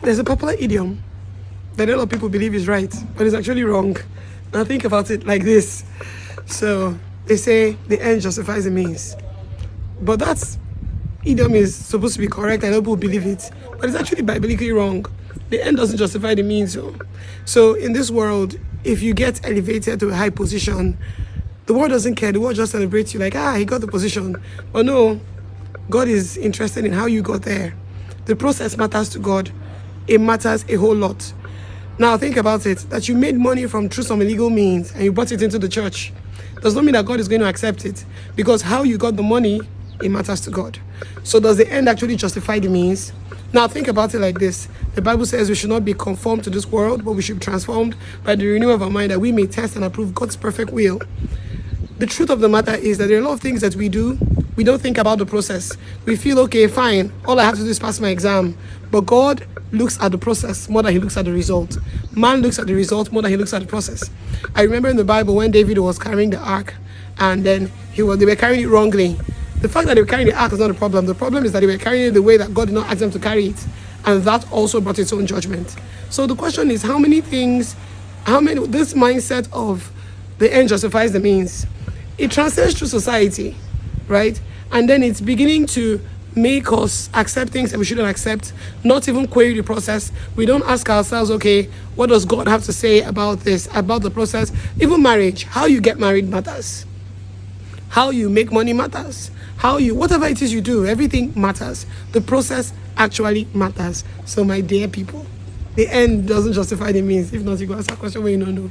There's a popular idiom that a lot of people believe is right, but it's actually wrong. Now think about it like this. So they say the end justifies the means. But that idiom is supposed to be correct and people believe it. But it's actually biblically wrong. The end doesn't justify the means. So in this world, if you get elevated to a high position, the world doesn't care. The world just celebrates you like, he got the position. But no, God is interested in how you got there. The process matters to God. It matters a whole lot. Now think about it, that you made money through some illegal means and you brought it into the church. Does not mean that God is going to accept it, because how you got the money, it matters to God. So does the end actually justify the means? Now think about it like this. The Bible says we should not be conformed to this world, but we should be transformed by the renewal of our mind, that we may test and approve God's perfect will. The truth of the matter is that there are a lot of things that we do, we don't think about the process. We feel, okay, fine, all I have to do is pass my exam. But God looks at the process more than he looks at the result. Man looks at the result more than he looks at the process. I remember in the Bible when David was carrying the ark, and then they were carrying it wrongly. The fact that they were carrying the ark is not a problem. The problem is that they were carrying it the way that God did not ask them to carry it. And that also brought its own judgment. So the question is, this mindset of the end justifies the means, it transcends through society, right? And then it's beginning to make us accept things that we shouldn't accept, not even query the process. We don't ask ourselves, okay, what does God have to say about this, about the process? Even marriage, how you get married matters. How you make money matters. Whatever it is you do, everything matters. The process actually matters. So my dear people, the end doesn't justify the means. If not, you go ask a question where you don't know.